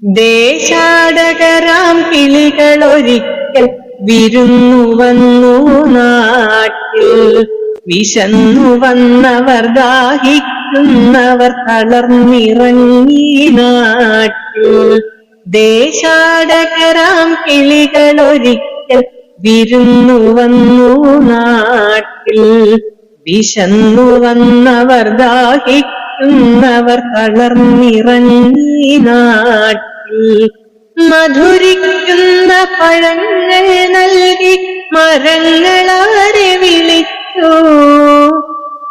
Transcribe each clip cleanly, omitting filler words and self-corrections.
ദേശാടകരാം കിളികളൊരിക്കൽ വിരുന്നു വന്നു നാട്ടിൽ. വിശന്നു വന്നവർ ദാഹിക്കുന്നവർ തളർന്നിറങ്ങി നാട്ടിൽ. ദേശാടകരാം കിളികളൊരിക്കൽ വിരുന്നു വന്നു നാട്ടിൽ. വിശന്നു വന്നവർ ദാഹിക്കുന്നവർ തളർന്നിറങ്ങി നാട്ടിൽ. മധുരിക്കുന്ന പഴങ്ങൾ നൽകി മരങ്ങളാരെ വിളിച്ചു.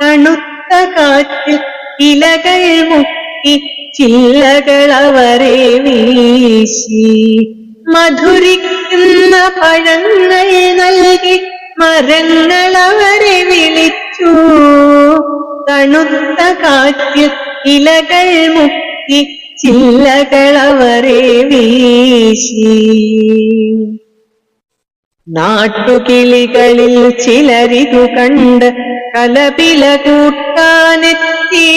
തണുത്ത കാറ്റിൽ ഇലകൾ മുക്കി ചില്ലകൾ അവരെ വീശി. മധുരിക്കുന്ന പഴങ്ങൾ നൽകി മരങ്ങളവരെ വിളിച്ചു. തണുത്ത കാറ്റിൽ ഇലകൾ മുക്കി ചില്ലകളവരെ വീശി. നാട്ടുകിളികളിൽ ചിലരിതു കണ്ട് കലപില കൂട്ടാനെത്തി.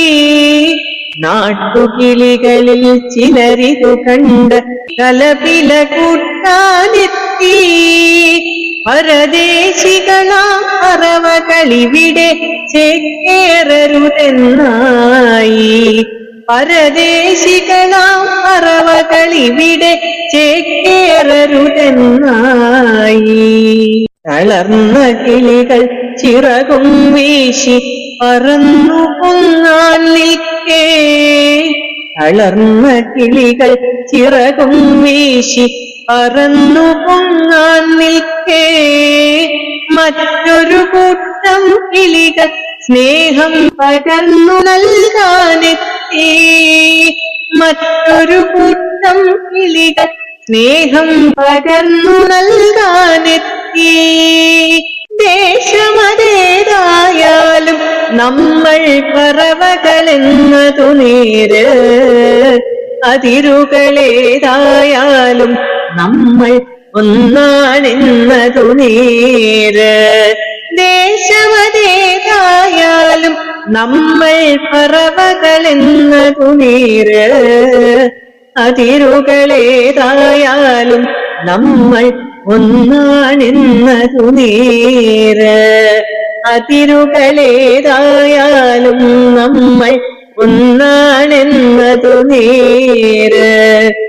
നാട്ടുകിളികളിൽ ചിലരിതു കണ്ട് കലപില കൂട്ടാനെത്തി. പരദേശികളാം പറവകളിവിടെ ചേക്കേറരുതെന്നായി. പരദേശികളാം പറവകളിവിടെ ചേക്കേറരുതെന്നായി. തളർന്ന കിളികൾ ചിറകും വീശി പറന്നു പൊങ്ങാൻ നിൽക്കേ. തളർന്ന കിളികൾ ചിറകും വീശി പറന്നു പൊങ്ങാൻ നിൽക്കേ. മറ്റൊരു കൂട്ടം കിളികൾ സ്നേഹം പകർന്നു നൽകാനെത്തി. മറ്റൊരു കൂട്ടം കിളികൾ സ്നേഹം പകർന്നു നൽകാനെത്തി. ദേശമതേതായാലും നമ്മൾ പറവകളെന്നതു നേര്. അതിരുകളേതായാലും നമ്മൾ ഒന്നാണെന്നതു നേര്. ദേശമതേതായാലും നമ്മൾ പറവകളെന്നതു നേര്. അതിരുകളേതായാലും നമ്മൾ ഒന്നാണെന്നതു നേര്. അതിരുകളേതായാലും നമ്മൾ ഒന്നാണെന്നതു നേര്.